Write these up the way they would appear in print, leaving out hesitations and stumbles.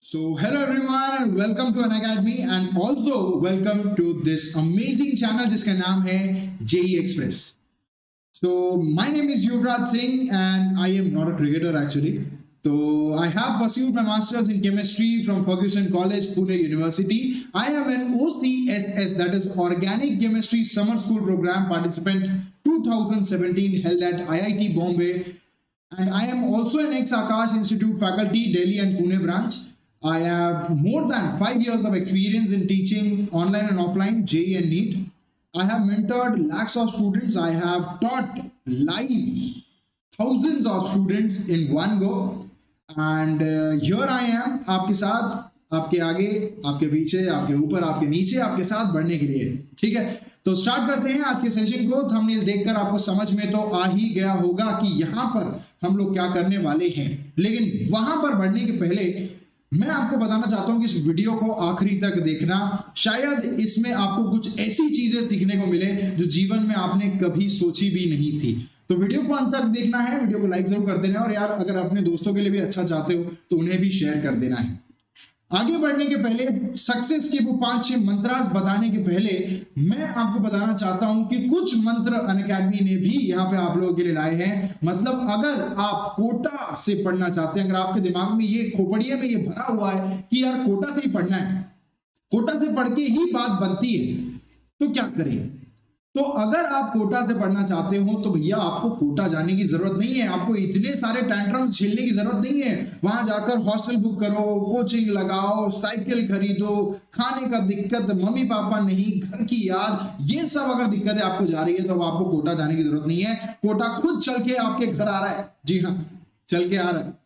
Hello everyone and welcome to Unacademy and also welcome to this amazing channel जिसका नाम है JE Express. So my name is Yuvraj Singh and I am not a cricketer actually. So I have pursued my masters in chemistry from Fergusson College, Pune University. I am an OCSS, that is Organic Chemistry Summer School Program participant 2017 held at IIT Bombay. And I am also an ex-Akash Institute faculty, Delhi and Pune branch. I have more than 5 years of experience in teaching online and offline, JEE and NEET. I have mentored lakhs of students. I have taught live thousands of students in one go. And here I am, आपके साथ, आपके आगे, आपके पीछे, आपके ऊपर, आपके नीचे, आपके साथ बढ़ने के लिए. ठीक है, तो स्टार्ट करते हैं आज के सेशन को. थंबनेल देखकर आपको समझ में तो आ ही गया होगा कि यहाँ पर हम लोग क्या करने वाले हैं. लेकिन वहां पर बढ़ने के पहले मैं आपको बताना चाहता हूं कि इस वीडियो को आखिरी तक देखना. शायद इसमें आपको कुछ ऐसी चीजें सीखने को मिले जो जीवन में आपने कभी सोची भी नहीं थी. तो वीडियो को अंत तक देखना है, वीडियो को लाइक जरूर कर देना है और यार अगर अपने दोस्तों के लिए भी अच्छा चाहते हो तो उन्हें भी शेयर कर देना है. आगे बढ़ने के पहले, सक्सेस के वो 5-6 मंत्रास बताने के पहले मैं आपको बताना चाहता हूं कि कुछ मंत्र अनअकैडमी ने भी यहां पे आप लोगों के लिए लाए हैं. मतलब अगर आप कोटा से पढ़ना चाहते हैं, अगर आपके दिमाग में ये खोपड़िए में ये भरा हुआ है कि यार कोटा से ही पढ़ना है, कोटा से पढ़ के ही बात बनती है, तो क्या करें. तो अगर आप कोटा से पढ़ना चाहते हो तो भैया आपको कोटा जाने की जरूरत नहीं है. आपको इतने सारे टैंट्रम्स झेलने की जरूरत नहीं है. वहां जाकर हॉस्टल बुक करो, कोचिंग लगाओ, साइकिल खरीदो, खाने का दिक्कत, मम्मी पापा नहीं, घर की याद, ये सब अगर दिक्कतें आपको जा रही है तो आपको कोटा जाने की जरूरत नहीं है. कोटा खुद चल के आपके घर आ रहा है. जी हाँ, चल के आ रहा है.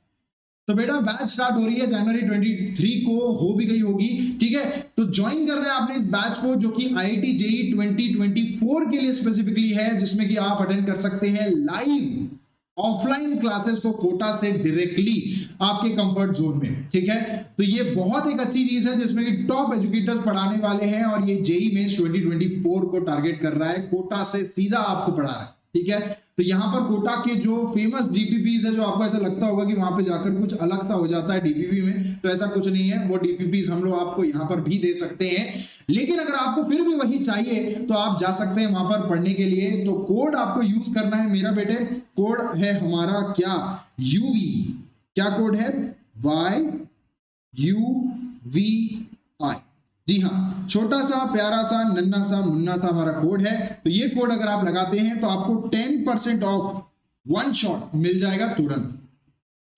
तो बेटा बैच स्टार्ट हो रही है जनवरी 23 को, हो भी गई होगी. ठीक है, तो ज्वाइन करना है आपने इस बैच को जो कि IIT JEE 2024 के लिए स्पेसिफिकली है, जिसमें कि आप अटेंड कर सकते हैं लाइव ऑफलाइन क्लासेस को कोटा से डायरेक्टली आपके कंफर्ट जोन में. ठीक है, तो ये बहुत एक अच्छी चीज है जिसमें कि टॉप एजुकेटर्स पढ़ाने वाले हैं और ये JEE मेंस 2024 को टारगेट कर रहा है. कोटा से सीधा आपको पढ़ा रहा है. ठीक है, तो यहां पर कोटा के जो फेमस DPPs है, जो आपको ऐसा लगता होगा कि वहां पे जाकर कुछ अलग सा हो जाता है DPP में, तो ऐसा कुछ नहीं है. वो DPPs हम लोग आपको यहां पर भी दे सकते हैं. लेकिन अगर आपको फिर भी वही चाहिए तो आप जा सकते हैं वहां पर पढ़ने के लिए. तो कोड आपको यूज करना है मेरा बेटे. कोड है हमारा क्या, UV. क्या कोड है, YUVI. जी हाँ, छोटा सा प्यारा सा नन्ना सा मुन्ना सा हमारा कोड है. तो ये कोड अगर आप लगाते हैं तो आपको 10% ऑफ वन शॉट मिल जाएगा तुरंत.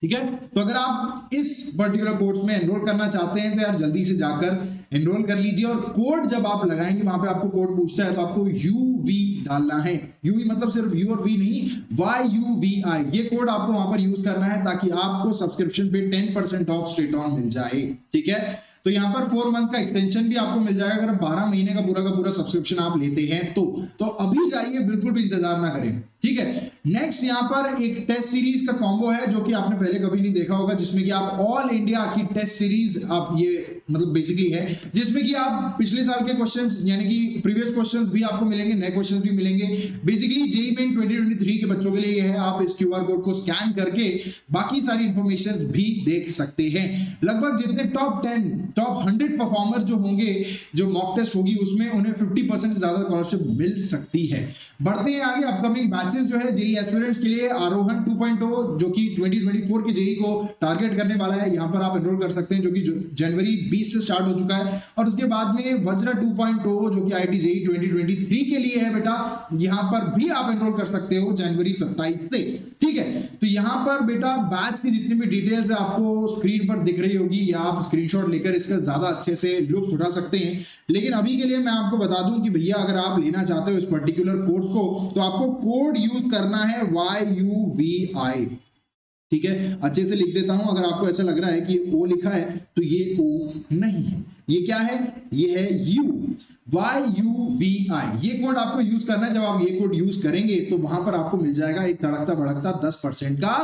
ठीक है, तो अगर आप इस पर्टिकुलर कोर्स में एनरोल करना चाहते हैं तो यार जल्दी से जाकर एनरोल कर लीजिए. और कोड जब आप लगाएंगे वहां पे आपको कोड पूछता है तो आपको UV डालना है. UV मतलब सिर्फ U और V नहीं, YUVI. ये कोड आपको वहां पर यूज करना है ताकि आपको सब्सक्रिप्शन पे 10% ऑफ स्ट्रेट ऑन मिल जाए. ठीक है, तो यहाँ पर 4 मंथ का एक्सटेंशन भी आपको मिल जाएगा अगर 12 महीने का पूरा सब्सक्रिप्शन आप लेते हैं तो अभी जाइए, बिल्कुल भी इंतजार ना करें. ठीक है, नेक्स्ट यहाँ पर एक टेस्ट सीरीज का कॉम्बो है जो कि आपने पहले कभी नहीं देखा होगा, जिसमें कि आप ऑल इंडिया की टेस्ट सीरीज आप ये मतलब बेसिकली है, जिसमें कि आप पिछले साल के क्वेश्चंस यानी कि प्रीवियस क्वेश्चंस भी आपको मिलेंगे, नए क्वेश्चंस भी मिलेंगे. बेसिकली JEE मेन 2023 के बच्चों के लिए ये है. आप इस QR कोड को स्कैन करके बाकी सारी इंफॉर्मेशन भी देख सकते हैं. लगभग जितने टॉप 100 परफॉर्मर जो होंगे, जो मॉक टेस्ट होगी उसमें उन्हें 50% से ज्यादा स्कॉलरशिप मिल सकती है. बढ़ते हैं आगे. अपकमिंग बैचेस जो है JEE एस्पिरेंट्स के लिए आरोहण 2.0 जो कि 2024 के JEE को टारगेट करने वाला है, यहां पर आप एनरोल कर सकते हैं, जो कि जनवरी 20 से स्टार्ट हो चुका है. और उसके बाद में वज्र 2.0 जो कि IIT JEE 2023 के लिए है बेटा, यहां पर भी आप एनरोल कर सकते हो जनवरी 27 से. ठीक है, तो यहां पर बेटा बैच की जितनी भी डिटेल्स है आपको स्क्रीन पर दिख रही होगी, या आप स्क्रीनशॉट लेकर इसका ज्यादा अच्छे से लुत्फ उठा सकते हैं. लेकिन अभी के लिए मैं आपको बता दूं कि भैया अगर आप लेना चाहते हो इस पर्टिकुलर कोर्स को तो आपको कोड यूज करना है YUVI. ठीक है, अच्छे से लिख देता हूं. अगर आपको ऐसा लग रहा है कि O लिखा है तो ये O नहीं है, ये क्या है, ये है YUVI. ये कोड आपको यूज करना है. जब आप ये कोड यूज करेंगे तो वहां पर आपको मिल जाएगा एक तड़कता भड़कता 10% का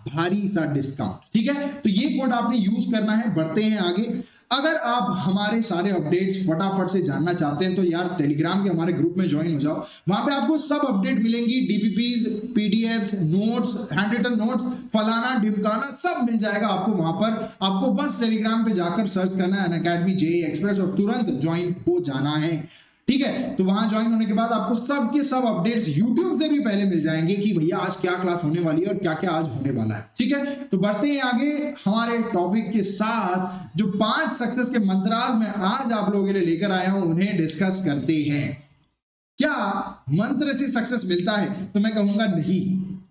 भारी सा डिस्काउंट. ठीक है, तो ये कोड आपने यूज करना है. बढ़ते हैं आगे. अगर आप हमारे सारे अपडेट्स फटाफट से जानना चाहते हैं तो यार टेलीग्राम के हमारे ग्रुप में ज्वाइन हो जाओ। वहां पे आपको सब अपडेट मिलेंगी, DPPs, PDFs, notes, handwritten notes, फलाना ढिमकाना सब मिल जाएगा आपको वहां पर। आपको बस टेलीग्राम पे जाकर सर्च करना है अनअकैडमी जेईई एक्सप्रेस और तुरंत ज्वाइन हो जाना है। ठीक है, तो वहां ज्वाइन होने के बाद आपको सब के सब अपडेट्स यूट्यूब से भी पहले मिल जाएंगे कि भैया आज क्या क्लास होने वाली है और क्या क्या आज होने वाला है। ठीक है, तो बढ़ते हैं आगे हमारे टॉपिक के साथ। जो 5 सक्सेस के मंत्राज मैं आज आप लोगों के लिए लेकर आया हूं उन्हें डिस्कस करते हैं। क्या मंत्र से सक्सेस मिलता है? तो मैं कहूंगा नहीं।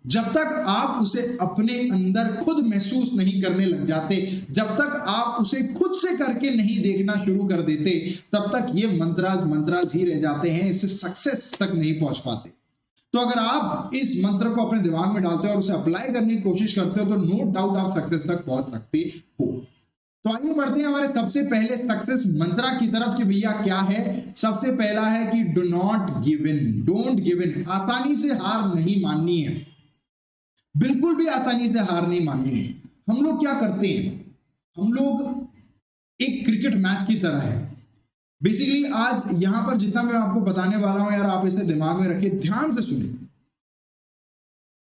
जब तक आप उसे अपने अंदर खुद महसूस नहीं करने लग जाते, जब तक आप उसे खुद से करके नहीं देखना शुरू कर देते, तब तक ये मंत्राज ही रह जाते हैं, इससे सक्सेस तक नहीं पहुंच पाते। तो अगर आप इस मंत्र को अपने दिमाग में डालते हो और उसे अप्लाई करने की कोशिश करते हो तो नो डाउट आप सक्सेस तक पहुंच सकते हो। तो आइए बढ़ते हैं हमारे सबसे पहले सक्सेस मंत्रा की तरफ कि भैया क्या है। सबसे पहला है कि do not give in, don't give in. आसानी से हार नहीं माननी है, बिल्कुल भी आसानी से हार नहीं माननी है। हम लोग क्या करते हैं, हम लोग एक क्रिकेट मैच की तरह है बेसिकली। आज यहां पर जितना मैं आपको बताने वाला हूं यार, आप इसे दिमाग में रखिए, ध्यान से सुनिए।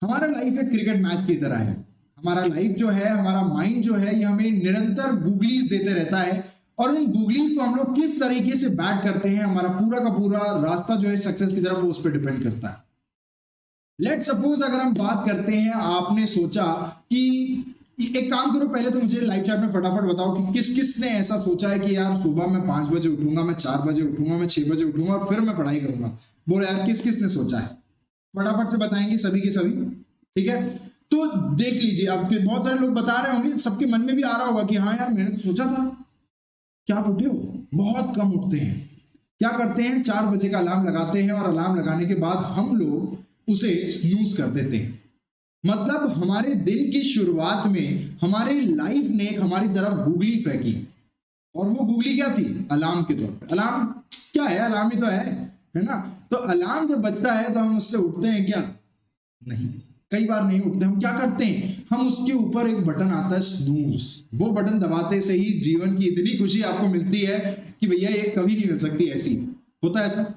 हमारा लाइफ एक क्रिकेट मैच की तरह है। हमारा लाइफ जो है, हमारा माइंड जो है, ये हमें निरंतर गूगलीज देते रहता है और उन गूगलीज को हम लोग किस तरीके से बैट करते हैं, हमारा पूरा का पूरा रास्ता जो है सक्सेस की तरफ, वो उस पर डिपेंड करता है। लेट सपोज अगर हम बात करते हैं, आपने सोचा कि एक काम करो, पहले तो मुझे लाइव चैट में फटाफट बताओ कि किस किस ने ऐसा सोचा है कि यार सुबह मैं 5 बजे उठूंगा, मैं 4 बजे उठूंगा, मैं 6 बजे उठूंगा और फिर मैं पढ़ाई करूंगा। बोलो यार किस किस ने सोचा है? फटाफट से बताएंगे सभी के सभी। ठीक है, तो देख लीजिए, आपके बहुत सारे लोग बता रहे होंगे, सबके मन में भी आ रहा होगा कि हाँ यार मैंने तो सोचा था। क्या आप उठे हो? बहुत कम उठते हैं। क्या करते हैं, 4 बजे का अलार्म लगाते हैं और अलार्म लगाने के बाद हम लोग उसे स्नूज कर देते हैं। मतलब हमारे दिन की शुरुआत में हमारी लाइफ ने एक हमारी तरफ गूगली फेंकी और वो गूगली क्या थी? अलार्म के तौर पे। अलार्म क्या है? अलार्म ही तो है ना। तो अलार्म जब बजता है तो हम उससे उठते हैं क्या? नहीं, कई बार नहीं उठते। हम क्या करते हैं, हम उसके ऊपर एक बटन आता है स्नूज, वो बटन दबाते से ही जीवन की इतनी खुशी आपको मिलती है कि भैया ये कभी नहीं मिल सकती। ऐसी होता है ऐसा।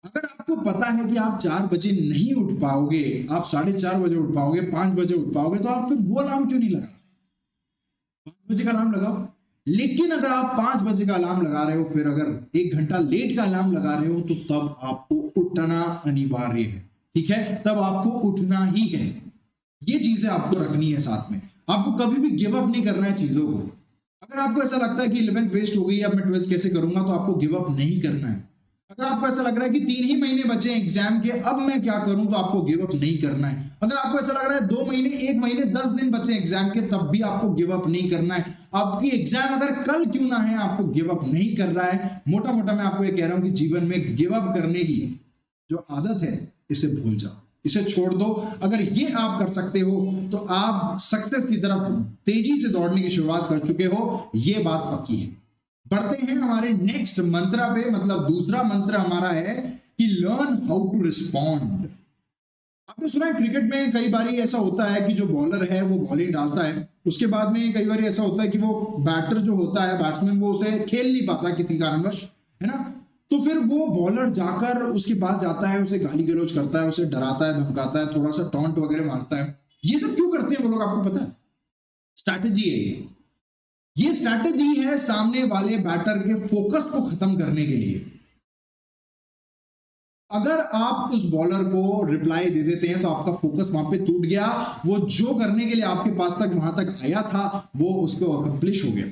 अगर आपको पता है कि आप 4 बजे नहीं उठ पाओगे, आप 4:30 बजे उठ पाओगे, 5 बजे उठ पाओगे, तो आप फिर वो अलार्म क्यों नहीं लगा? 5 बजे का अलार्म लगाओ। लेकिन अगर आप 5 बजे का अलार्म लगा रहे हो, फिर अगर 1 घंटा लेट का अलार्म लगा रहे हो, तो तब आपको उठना अनिवार्य है। ठीक है, तब आपको उठना ही है। ये चीजें आपको रखनी है साथ में। आपको कभी भी गिव अप नहीं करना है चीजों को। अगर आपको ऐसा लगता है कि 11th वेस्ट हो गई, अब मैं 12th कैसे करूंगा, तो आपको गिव अप नहीं करना है। अगर आपको ऐसा लग रहा है कि 3 ही महीने बचे हैं एग्जाम के, अब मैं क्या करूं, तो आपको गिव अप नहीं करना है। अगर आपको ऐसा लग रहा है 2 महीने, 1 महीने 10 दिन बचे हैं एग्जाम के, तब भी आपको गिव अप नहीं करना है। आपकी एग्जाम अगर कल क्यों ना है, आपको गिव अप नहीं कर रहा है। मोटा मोटा मैं आपको ये कह रहा हूं कि जीवन में गिव अप करने की जो आदत है, इसे भूल जाओ, इसे छोड़ दो। अगर ये आप कर सकते हो तो आप सक्सेस की तरफ तेजी से दौड़ने की शुरुआत कर चुके हो, ये बात पक्की है। बढ़ते हैं हमारे नेक्स्ट मंत्र पे। मतलब दूसरा मंत्र हमारा है कि लर्न हाउ टू रिस्पॉन्ड। आपने सुना है क्रिकेट में कई बार ऐसा होता है कि जो बॉलर है वो बॉलिंग डालता है, उसके बाद में कई बार ऐसा होता है कि वो बैटर जो होता है, बैट्समैन, वो उसे खेल नहीं पाता किसी कारणवश, है ना। तो फिर वो बॉलर जाकर उसके पास जाता है, उसे गाली गलौज करता है, उसे डराता है, धमकाता है, थोड़ा सा टॉन्ट वगैरह मारता है। ये सब क्यों करते हैं वो लोग, आपको पता है? स्ट्रैटेजी है ये स्ट्रैटेजी है सामने वाले बैटर के फोकस को खत्म करने के लिए। अगर आप उस बॉलर को रिप्लाई दे देते हैं तो आपका फोकस वहां पे टूट गया, वो जो करने के लिए आपके पास तक वहां तक आया था वो उसको अकम्प्लिश हो गया।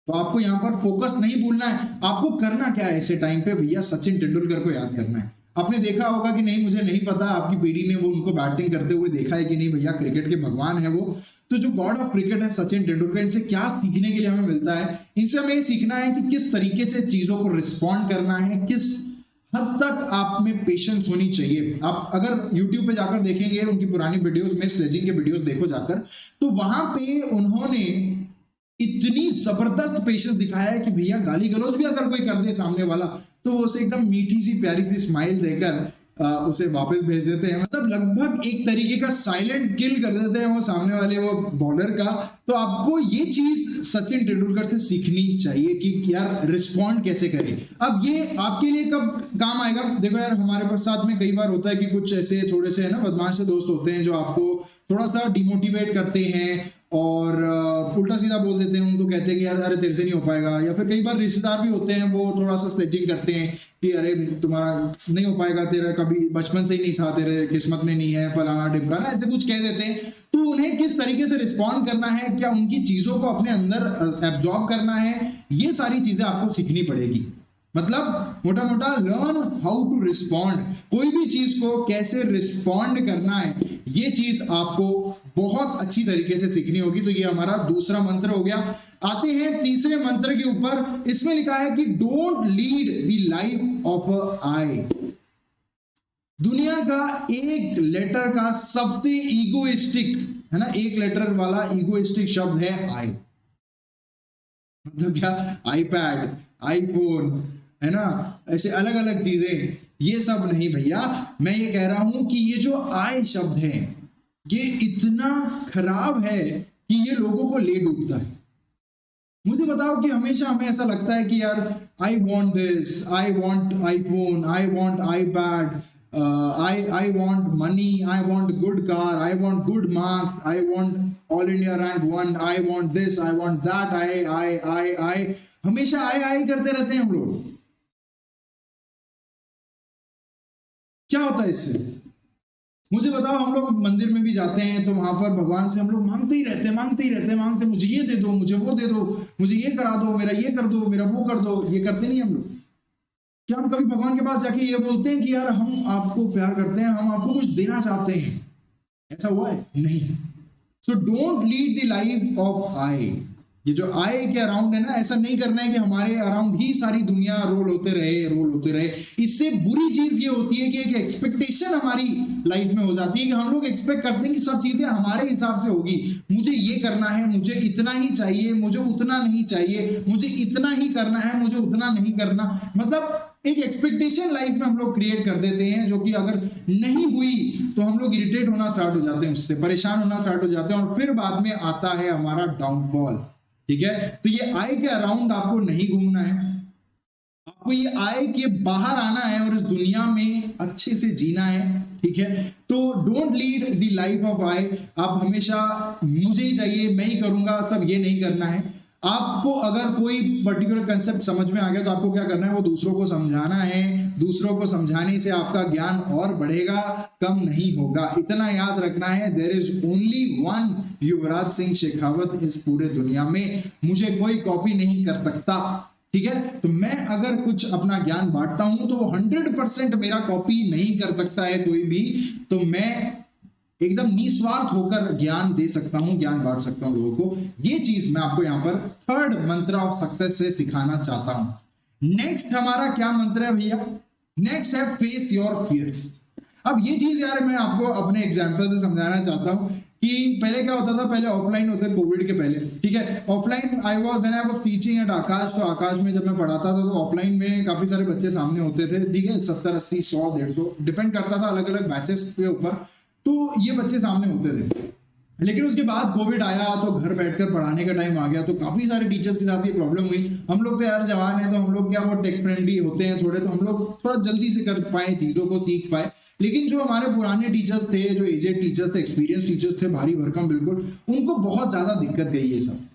तो आपको यहां पर फोकस नहीं भूलना है। आपको करना क्या है ऐसे टाइम पे, भैया सचिन तेंदुलकर को याद करना है। आपने देखा होगा कि नहीं, मुझे नहीं पता, आपकी पीढ़ी ने वो उनको बैटिंग करते हुए देखा है कि नहीं, भैया क्रिकेट के भगवान है वो। तो जो गॉड ऑफ क्रिकेट है सचिन तेंदुलकर, इनसे क्या सीखने के लिए हमें मिलता है? इनसे हमें सीखना है कि किस तरीके से चीजों को रिस्पॉन्ड करना है, किस हद तक आप में पेशेंस होनी चाहिए। आप अगर YouTube पे जाकर देखेंगे उनकी पुरानी वीडियोस में, स्लेजिंग के वीडियोस देखो जाकर, तो वहां पे उन्होंने इतनी जबरदस्त पेशेंस दिखाया है कि भैया गाली गलौज भी अगर कोई कर दे सामने वाला, तो वो उसे एकदम मीठी सी प्यारी सी स्माइल देकर उसे वापस भेज देते हैं, मतलब लगभग एक तरीके का साइलेंट किल कर देते हैं वो सामने वाले वो बॉलर का। तो आपको ये चीज सचिन तेंदुलकर से सीखनी चाहिए कि यार रिस्पॉन्ड कैसे करें। अब ये आपके लिए कब काम आएगा, देखो यार हमारे पास साथ में कई बार होता है कि कुछ ऐसे थोड़े से है ना बदमाश से दोस्त होते हैं जो आपको थोड़ा सा डिमोटिवेट करते हैं और उल्टा सीधा बोल देते हैं, उनको कहते हैं कि यार अरे तेरे से नहीं हो पाएगा। या फिर कई बार रिश्तेदार भी होते हैं वो थोड़ा सा स्लेजिंग करते हैं कि अरे तुम्हारा नहीं हो पाएगा, तेरा कभी बचपन से ही नहीं था, तेरे किस्मत में नहीं है, फलाना ढिमकाना, ऐसे कुछ कह देते हैं। तो उन्हें किस तरीके से रिस्पॉन्ड करना है, क्या उनकी चीजों को अपने अंदर एब्जॉर्ब करना है, ये सारी चीजें आपको सीखनी पड़ेगी। मतलब मोटा मोटा लर्न हाउ टू रिस्पॉन्ड, कोई भी चीज को कैसे रिस्पॉन्ड करना है ये चीज आपको बहुत अच्छी तरीके से सीखनी होगी। तो ये हमारा दूसरा मंत्र हो गया। आते हैं तीसरे मंत्र के ऊपर। इसमें लिखा है कि don't lead the life of a I. दुनिया का एक लेटर का सबसे ईगोइस्टिक है ना, एक लेटर वाला ईगोइस्टिक शब्द है आई। मतलब क्या, आईपैड, आईफोन है ना, ऐसे अलग अलग चीजें, ये सब नहीं भैया। मैं ये कह रहा हूं कि ये जो आई शब्द है ये इतना खराब है कि ये लोगों को ले डूबता है। मुझे बताओ कि हमेशा हमें ऐसा लगता है कि यार I want this, I want iPhone, I want iPad, I want money, I want good car, I want good marks, I want all India rank 1, I want this, I want that, I हमेशा I करते रहते हैं हम लोग। क्या होता है इससे, मुझे बताओ। हम लोग मंदिर में भी जाते हैं तो वहां पर भगवान से हम लोग मांगते ही रहते, मुझे ये दे दो, मुझे वो दे दो, मुझे ये करा दो, मेरा ये कर दो, मेरा वो कर दो। ये करते नहीं हम लोग? क्या हम कभी भगवान के पास जाके ये बोलते हैं कि यार हम आपको प्यार करते हैं, हम आपको कुछ देना चाहते हैं? ऐसा हुआ है? नहीं। So don't lead the life of I. ये जो आई के अराउंड है ना, ऐसा नहीं करना है कि हमारे अराउंड ही सारी दुनिया रोल होते रहे। इससे बुरी चीज ये होती है कि एक एक्सपेक्टेशन हमारी लाइफ में हो जाती है कि हम लोग एक्सपेक्ट करते हैं कि सब चीजें हमारे हिसाब से होगी। मुझे ये करना है, मुझे इतना ही चाहिए, मुझे उतना नहीं चाहिए, मुझे इतना ही करना है, मुझे उतना नहीं करना। मतलब एक एक्सपेक्टेशन लाइफ में हम लोग क्रिएट कर देते हैं जो कि अगर नहीं हुई तो हम लोग इरिटेट होना स्टार्ट हो जाते हैं, उससे परेशान होना स्टार्ट हो जाते हैं और फिर बाद में आता है हमारा डाउनफॉल। ठीक है, तो ये आई के अराउंड आपको नहीं घूमना है, आपको ये आई के बाहर आना है और इस दुनिया में अच्छे से जीना है। ठीक है, तो don't lead the life of I. आप हमेशा मुझे ही चाहिए, मैं ही करूंगा, सब ये नहीं करना है। आपको अगर कोई पर्टिकुलर कंसेप्ट समझ में आ गया तो आपको क्या करना है, वो दूसरों को समझाना है। दूसरों को समझाने से आपका ज्ञान और बढ़ेगा, कम नहीं होगा। इतना याद रखना है, there is only one Yuvraj Singh Shekhawat इस पूरे दुनिया में, मुझे कोई कॉपी नहीं कर सकता। ठीक है, तो मैं अगर कुछ अपना ज्ञान बांटता हूं तो 100% मेरा कॉपी नहीं कर सकता है कोई भी। तो मैं एकदम निस्वार्थ होकर ज्ञान दे सकता हूं, ज्ञान बांट सकता हूं लोगों को। ये चीज मैं आपको यहां पर थर्ड मंत्र ऑफ सक्सेस से सिखाना चाहता हूं। नेक्स्ट हमारा क्या मंत्र है भैया? नेक्स्ट है फेस योर फियर्स। अब ये चीज यार मैं आपको अपने एग्जांपल से समझाना चाहता हूं कि पहले क्या होता था, पहले ऑफलाइन होते, कोविड के पहले। ठीक है, offline I was teaching at Aakash. तो आकाश में जब मैं पढ़ाता था तो ऑफलाइन में काफी सारे बच्चे सामने होते थे। ठीक है, 70, 80, 100, 150 डिपेंड करता था अलग अलग बैचेस के ऊपर। तो ये बच्चे सामने होते थे, लेकिन उसके बाद कोविड आया तो घर बैठकर पढ़ाने का टाइम आ गया। तो काफी सारे टीचर्स के साथ ये प्रॉब्लम हुई। हम लोग तो यार जवान हैं तो हम लोग क्या वो टेक फ्रेंडली होते हैं थोड़े, तो हम लोग थोड़ा जल्दी से कर पाए, चीजों को सीख पाए। लेकिन जो हमारे पुराने टीचर्स थे, जो एजेड टीचर्स थे, एक्सपीरियंस टीचर्स थे, भारी भरकम बिल्कुल, उनको बहुत ज्यादा दिक्कत गई ये सब।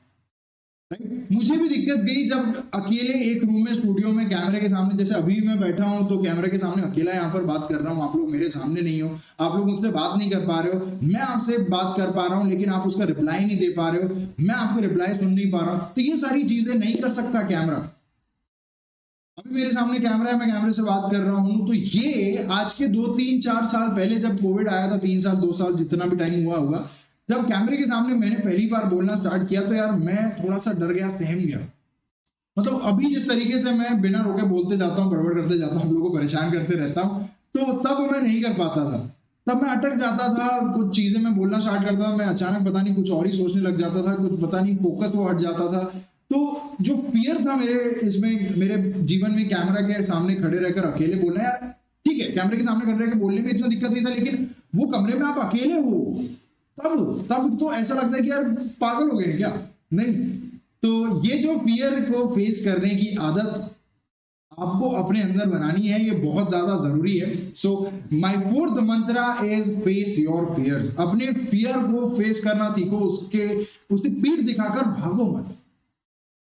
मुझे भी दिक्कत गई जब अकेले एक रूम में स्टूडियो में कैमरे के सामने, जैसे अभी मैं बैठा हूं तो कैमरे के सामने अकेला यहाँ पर बात कर रहा हूं, आप लोग मेरे सामने नहीं हो, आप लोग मुझसे बात नहीं कर पा रहे हो, मैं आपसे बात कर पा रहा हूं लेकिन आप उसका रिप्लाई नहीं दे पा रहे हो, मैं आपको रिप्लाई सुन नहीं पा रहा हूं। तो ये सारी चीजें नहीं कर सकता कैमरा। अभी मेरे सामने कैमरा है, मैं कैमरे से बात कर रहा हूं। तो ये आज के 2, 3, 4 साल पहले जब कोविड आया था, 3 साल 2 साल जितना भी टाइम हुआ होगा, जब कैमरे के सामने मैंने पहली बार बोलना स्टार्ट किया तो यार मैं थोड़ा सा डर गया, सहम गया। मतलब अभी जिस तरीके से मैं बिना रोके बोलते जाता हूँ, गड़बड़ करते जाता हूँ, हम लोगों को परेशान करते रहता हूँ, तो तब मैं नहीं कर पाता था। तब मैं अटक जाता था, कुछ चीजें मैं बोलना स्टार्ट करता था, मैं अचानक पता नहीं कुछ और ही सोचने लग जाता था, कुछ पता नहीं फोकस वो हट जाता था। तो जो फियर था मेरे इसमें, मेरे जीवन में कैमरा के सामने खड़े रहकर अकेले बोलना, यार ठीक है कैमरे के सामने कर रहे हैं कि बोलने में इतना दिक्कत नहीं था, लेकिन वो कमरे में आप अकेले हो तब तो ऐसा लगता है कि यार पागल हो गए क्या। नहीं, तो ये जो फियर को फेस करने की आदत आपको अपने अंदर बनानी है, ये बहुत ज्यादा जरूरी है। So my fourth mantra is face your fears. अपने फियर को फेस करना सीखो, उससे पीठ दिखाकर भागो मत।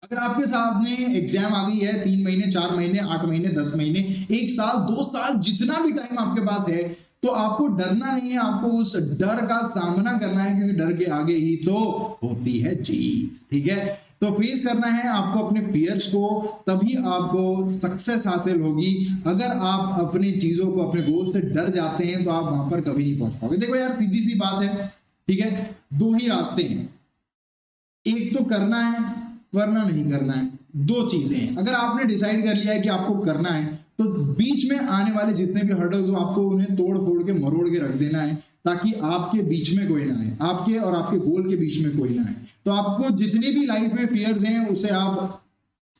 अगर आपके सामने एग्जाम आ गई है 3 महीने 4 महीने 8 महीने 10 महीने 1 साल 2 साल जितना भी टाइम आपके पास है, तो आपको डरना नहीं है, आपको उस डर का सामना करना है, क्योंकि डर के आगे ही तो होती है जीत। ठीक है, तो फेस करना है आपको अपने फियर्स को, तभी आपको सक्सेस हासिल होगी। अगर आप अपनी चीजों को अपने गोल से डर जाते हैं तो आप वहां पर कभी नहीं पहुंच पाओगे। देखो यार सीधी सी बात है, ठीक है, 2 ही रास्ते हैं, एक तो करना है वरना नहीं करना है। 2 चीजें हैं। अगर आपने डिसाइड कर लिया है कि आपको करना है, तो बीच में आने वाले जितने भी हर्डल्स हो आपको उन्हें तोड़ फोड़ के मरोड़ के रख देना है, ताकि आपके बीच में कोई ना आए, आपके और आपके गोल के बीच में कोई ना आए। तो आपको जितनी भी लाइफ में फियर्स हैं उसे आप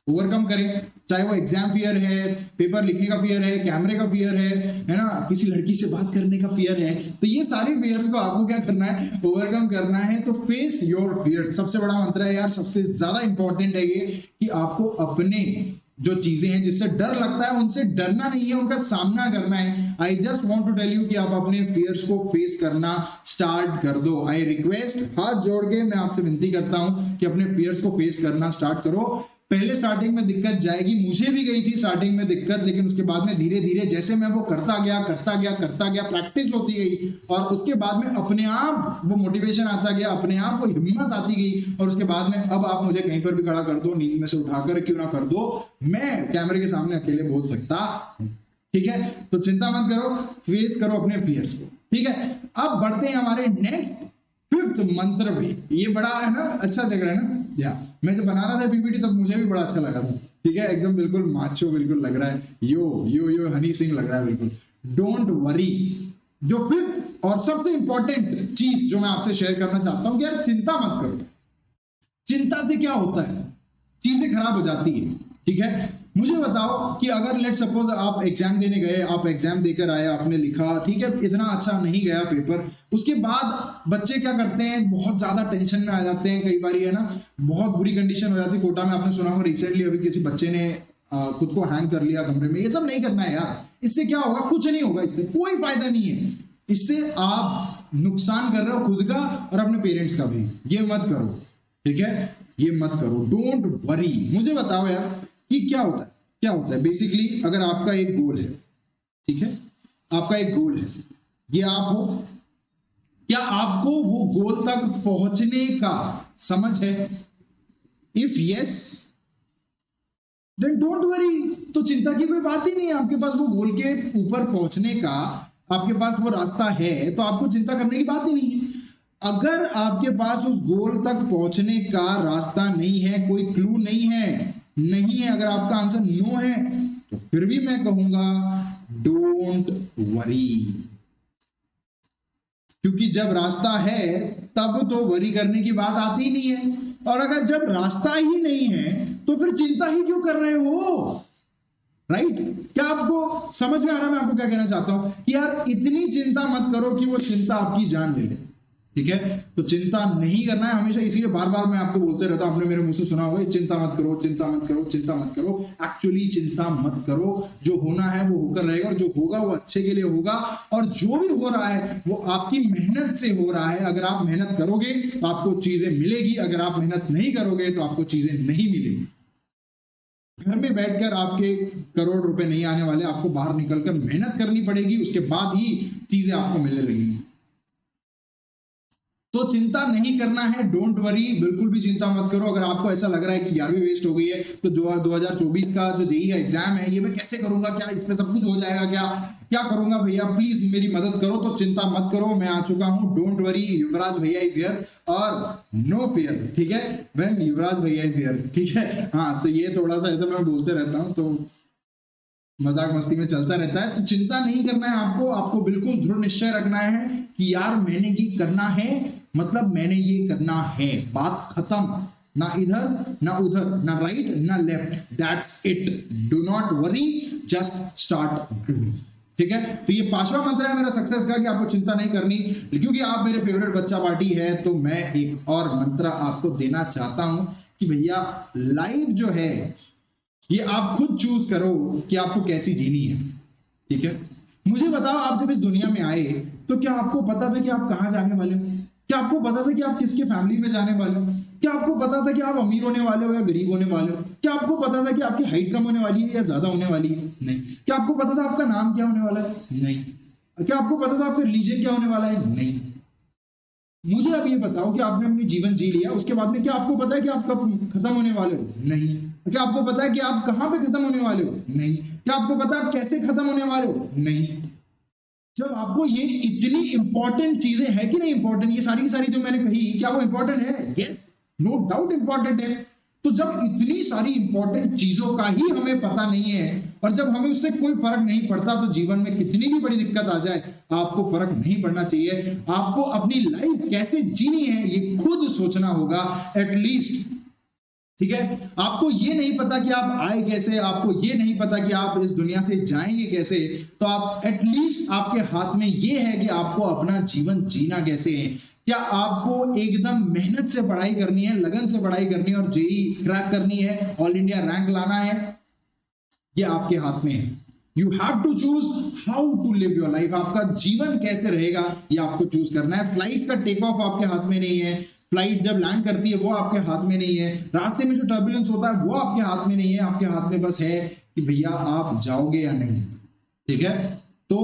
ओवरकम करें, चाहे वो एग्जाम फियर है, पेपर लिखने का फियर है, कैमरे का फियर है ना, किसी लड़की से बात करने का फियर है, तो ये सारे फियर्स को आपको क्या करना है, ओवरकम करना है। तो फेस योर फियर सबसे बड़ा मंत्र है यार, सबसे ज्यादा इंपॉर्टेंट है ये कि आपको अपने जो चीजें हैं जिससे डर लगता है उनसे डरना नहीं है, उनका सामना करना है। I just want to tell you कि आप अपने फियर्स को फेस करना स्टार्ट कर दो। आई रिक्वेस्ट, हाथ जोड़ के मैं आपसे विनती करता हूं कि अपने फियर्स को फेस करना स्टार्ट करो। पहले स्टार्टिंग में दिक्कत जाएगी, मुझे भी गई थी स्टार्टिंग में दिक्कत, लेकिन उसके बाद में धीरे धीरे जैसे मैं वो करता गया प्रैक्टिस होती गई, और उसके बाद में अपने आप वो मोटिवेशन आता गया, अपने आप वो हिम्मत आती गई, और उसके बाद में अब आप मुझे कहीं पर भी खड़ा कर दो, नींद में से उठाकर क्यों ना कर दो, मैं कैमरे के सामने अकेले बोल सकता हूं। ठीक है, तो चिंता मत करो, फेस करो अपने फियर्स को। ठीक है, अब बढ़ते हैं हमारे नेक्स्ट 5th मंत्र पे। ये बड़ा है ना, अच्छा लग रहा है ना, या मैं जब बना रहा था पीपीटी तब मुझे भी बड़ा अच्छा लगा था। ठीक है, एकदम बिल्कुल माचो बिल्कुल लग रहा है, यो हनी सिंह लग रहा है बिल्कुल। Don't worry. जो 5th और सबसे इंपॉर्टेंट चीज जो मैं आपसे शेयर करना चाहता हूं कि यार चिंता मत करो। चिंता से क्या होता है, चीजें खराब हो जाती है। ठीक है, मुझे बताओ कि अगर लेट सपोज आप एग्जाम देने गए, आप एग्जाम देकर आए, आपने लिखा, ठीक है, इतना अच्छा नहीं गया पेपर, उसके बाद बच्चे क्या करते हैं, बहुत ज्यादा टेंशन में आ जाते हैं, कई बार है ना, बहुत बुरी कंडीशन हो जाती है। कोटा में आपने सुना होगा रिसेंटली अभी किसी बच्चे ने खुद को हैंग कर लिया कमरे में। ये सब नहीं करना है यार, इससे क्या होगा, कुछ नहीं होगा, इससे कोई फायदा नहीं है। इससे आप नुकसान कर रहे हो खुद का और अपने पेरेंट्स का भी। ये मत करो, ठीक है, ये मत करो, डोंट वरी। मुझे बताओ यार कि क्या होता है बेसिकली, अगर आपका एक गोल है, ठीक है, आपका एक गोल है, ये आप हो, क्या आपको वो गोल तक पहुंचने का समझ है? If yes then don't worry. तो चिंता की कोई बात ही नहीं है, आपके पास वो गोल के ऊपर पहुंचने का, आपके पास वो रास्ता है, तो आपको चिंता करने की बात ही नहीं है। अगर आपके पास उस गोल तक पहुंचने का रास्ता नहीं है, कोई क्लू नहीं है, अगर आपका आंसर नो है, तो फिर भी मैं कहूंगा डोंट वरी, क्योंकि जब रास्ता है तब तो वरी करने की बात आती ही नहीं है, और अगर जब रास्ता ही नहीं है तो फिर चिंता ही क्यों कर रहे हो, राइट? क्या आपको समझ में आ रहा है मैं आपको क्या कहना चाहता हूं कि यार इतनी चिंता मत करो कि वो चिंता आपकी जान ले ले। ठीक है, तो चिंता नहीं करना है हमेशा, इसीलिए बार बार मैं आपको बोलते रहता हूं, आपने मेरे मुंह से सुना होगा चिंता मत करो, चिंता मत करो, चिंता मत करो। एक्चुअली चिंता मत करो, जो होना है वो होकर रहेगा, और जो होगा वो अच्छे के लिए होगा, और जो भी हो रहा है वो आपकी मेहनत से हो रहा है। अगर आप मेहनत करोगे तो आपको चीजें मिलेगी, अगर आप मेहनत नहीं करोगे तो आपको चीजें नहीं मिलेगी। घर में बैठकर आपके करोड़ रुपए नहीं आने वाले, आपको बाहर निकलकर मेहनत करनी पड़ेगी, उसके बाद ही चीजें आपको मिलने लगेंगी। तो चिंता नहीं करना है, डोंट वरी, बिल्कुल भी चिंता मत करो। अगर आपको ऐसा लग रहा है कि 11वीं वेस्ट हो गई है, तो जो 2024 का जो जेईई का एग्जाम है, ये मैं कैसे करूंगा, क्या इसमें सब कुछ हो जाएगा, क्या करूंगा भैया, प्लीज मेरी मदद करो, तो चिंता मत करो, मैं आ चुका हूं। डोंट वरी, युवराज भैया इज हियर, और नो फियर। ठीक है, व्हेन युवराज भैया इज हियर। ठीक है, हाँ, तो ये थोड़ा सा ऐसा मैं बोलते रहता हूँ, तो मजाक मस्ती में चलता रहता है। तो चिंता नहीं करना है आपको बिल्कुल दृढ़ निश्चय रखना है कि यार मैंने ये करना है, मतलब मैंने ये करना है, बात खत्म। ना इधर ना उधर, ना राइट ना left, that's it. Do not worry, just start doing. ठीक है। तो ये 5वां मंत्र है मेरा सक्सेस का कि आपको चिंता नहीं करनी। क्योंकि आप मेरे फेवरेट बच्चा पार्टी है तो मैं एक और मंत्र आपको देना चाहता हूं कि भैया लाइफ जो है ये आप खुद चूज करो कि आपको कैसी जीनी है। ठीक है, मुझे बताओ, आप जब इस दुनिया में आए तो क्या आपको पता था कि आप कहां जाने वाले हो? क्या आपको पता था कि आप किसके फैमिली में जाने वाले हो? क्या आपको पता था कि आप अमीर होने वाले हो या गरीब होने वाले हो? क्या आपको पता था कि आपकी हाइट कम होने वाली है या ज्यादा होने वाली है? नहीं। क्या आपको पता था आपका नाम क्या होने वाला है? नहीं। क्या आपको पता था आपका रिलीजन क्या होने वाला है? नहीं। मुझे अब ये बताओ कि आपने अपनी जीवन जी लिया, उसके बाद में क्या आपको पता है कि आप कब खत्म होने वाले हो? नहीं। क्या आपको पता है कि आप कहां पे खत्म होने वाले हो? नहीं। क्या आपको पता है आप कैसे खत्म होने वाले हो? नहीं। जब आपको ये इतनी इंपॉर्टेंट चीजें है कि नहीं इंपॉर्टेंट, ये सारी की सारी जो मैंने कही, क्या वो इंपॉर्टेंट है? यस, नो डाउट इंपॉर्टेंट है। तो जब इतनी सारी इंपॉर्टेंट चीजों का ही हमें पता नहीं है और जब हमें उससे कोई फर्क नहीं पड़ता, तो जीवन में कितनी भी बड़ी दिक्कत आ जाए आपको फर्क नहीं पड़ना चाहिए। आपको अपनी लाइफ कैसे जीनी है ये खुद सोचना होगा एटलीस्ट। ठीक है, आपको ये नहीं पता कि आप आए कैसे, आपको ये नहीं पता कि आप इस दुनिया से जाएंगे कैसे, तो आप एटलीस्ट आपके हाथ में ये है कि आपको अपना जीवन जीना कैसे है। क्या आपको एकदम मेहनत से पढ़ाई करनी है, लगन से पढ़ाई करनी है और जेई क्रैक करनी है, ऑल इंडिया रैंक लाना है? ये आपके हाथ में है। You have to choose how to live your life. आपका जीवन कैसे रहेगा ये आपको चूज करना है। फ्लाइट का टेक ऑफ आपके हाथ में नहीं है, फ्लाइट जब लैंड करती है वो आपके हाथ में नहीं है, रास्ते में जो टर्बुलेंस होता है वो आपके हाथ में नहीं है। आपके हाथ में बस है कि भैया आप जाओगे या नहीं। ठीक है, तो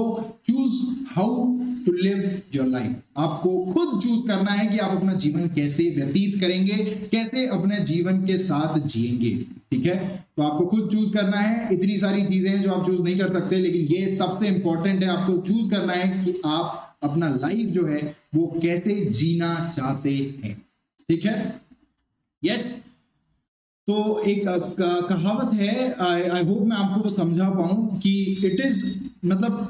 choose how to live your life. आपको खुद चूज करना है कि आप अपना जीवन कैसे व्यतीत करेंगे, कैसे अपने जीवन के साथ जिएंगे। ठीक है, तो आपको खुद चूज करना है। इतनी सारी चीजें हैं जो आप चूज नहीं कर सकते, लेकिन ये सबसे इंपॉर्टेंट है। आपको चूज करना है कि आप अपना लाइफ जो है वो कैसे जीना चाहते हैं। ठीक है, यस। तो एक कहावत है, आई होप मैं आपको वो समझा पाऊं कि इट इज मतलब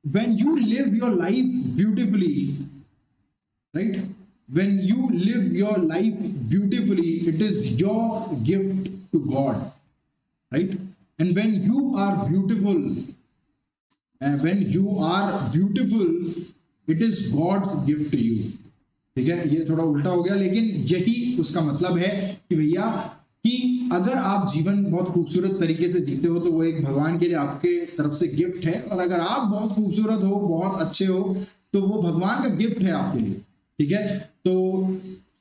when you live your life beautifully, right, when you live your life beautifully, it is your gift to God, right? And when you are beautiful, when you are beautiful, it is God's gift to you. ठीक है, ये थोड़ा उल्टा हो गया, लेकिन यही उसका मतलब है कि भैया कि अगर आप जीवन बहुत खूबसूरत तरीके से जीते हो तो वो एक भगवान के लिए आपके तरफ से गिफ्ट है, और अगर आप बहुत खूबसूरत हो, बहुत अच्छे हो, तो वो भगवान का गिफ्ट है आपके लिए। ठीक है, तो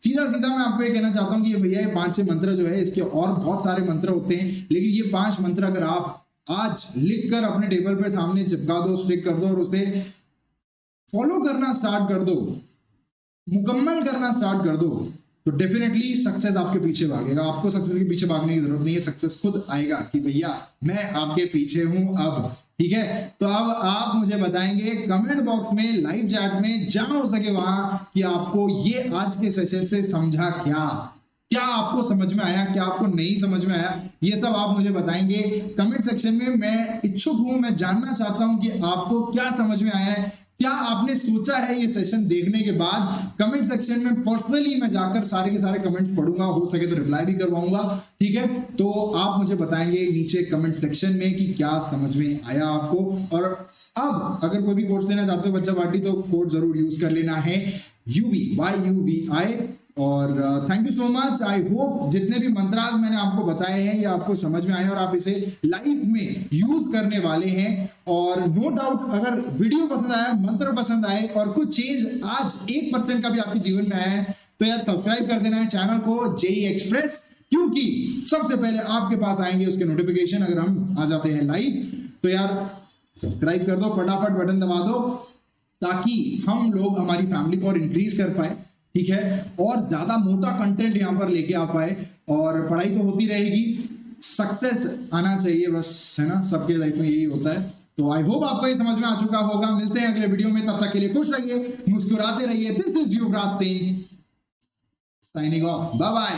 सीधा सीधा मैं आपको ये कहना चाहता हूँ कि ये भैया ये 5-6 मंत्र जो है, इसके और बहुत सारे मंत्र होते हैं, लेकिन ये 5 मंत्र अगर आप आज लिख कर अपने टेबल पर सामने चिपका दो, स्टिक कर दो और उसे फॉलो करना स्टार्ट कर दो, मुकम्मल करना स्टार्ट कर दो, तो डेफिनेटली सक्सेस आपके पीछे भागेगा। आपको सक्सेस के पीछे भागने की जरूरत नहीं है, सक्सेस खुद आएगा कि भैया मैं आपके पीछे हूं अब। ठीक है, तो अब आप मुझे बताएंगे कमेंट बॉक्स में, लाइव चैट में, जहां हो सके वहां, कि आपको ये आज के सेशन से समझा क्या आपको समझ में आया, क्या आपको नहीं समझ में आया, ये सब आप मुझे बताएंगे कमेंट सेक्शन में। मैं इच्छुक हूं, मैं जानना चाहता हूं कि आपको क्या समझ में आया है, क्या आपने सोचा है ये सेशन देखने के बाद। कमेंट सेक्शन में पर्सनली मैं जाकर सारे के सारे कमेंट्स पढ़ूंगा, हो सके तो रिप्लाई भी करवाऊंगा। ठीक है, तो आप मुझे बताएंगे नीचे कमेंट सेक्शन में कि क्या समझ में आया आपको। और अब अगर कोई भी कोर्स लेना चाहते हो बच्चा पार्टी, तो कोड जरूर यूज कर लेना है UVI। और thank you so much. I hope जितने भी मंत्रास मैंने आपको बताए हैं ये आपको समझ में आए और आप इसे लाइफ में यूज करने वाले हैं। और नो डाउट अगर वीडियो पसंद आया, मंत्र पसंद आए और कुछ चेंज आज 1% का भी आपके जीवन में आया है, तो यार सब्सक्राइब कर देना है चैनल को जेई एक्सप्रेस, क्योंकि सबसे पहले आपके पास आएंगे उसके नोटिफिकेशन अगर हम आ जाते हैं लाइव। तो यार सब्सक्राइब कर दो, फटाफट बटन दबा दो, ताकि हम लोग हमारी फैमिली को और इंक्रीज कर पाए। ठीक है, और ज्यादा मोटा कंटेंट यहां पर लेके आ पाए। और पढ़ाई तो होती रहेगी, सक्सेस आना चाहिए बस, है ना, सबके लाइफ में यही होता है। तो आई होप आपको ये समझ में आ चुका होगा। मिलते हैं अगले वीडियो में, तब तक के लिए खुश रहिए, मुस्कुराते रहिए। This is Yuvraj Singh signing off, bye bye.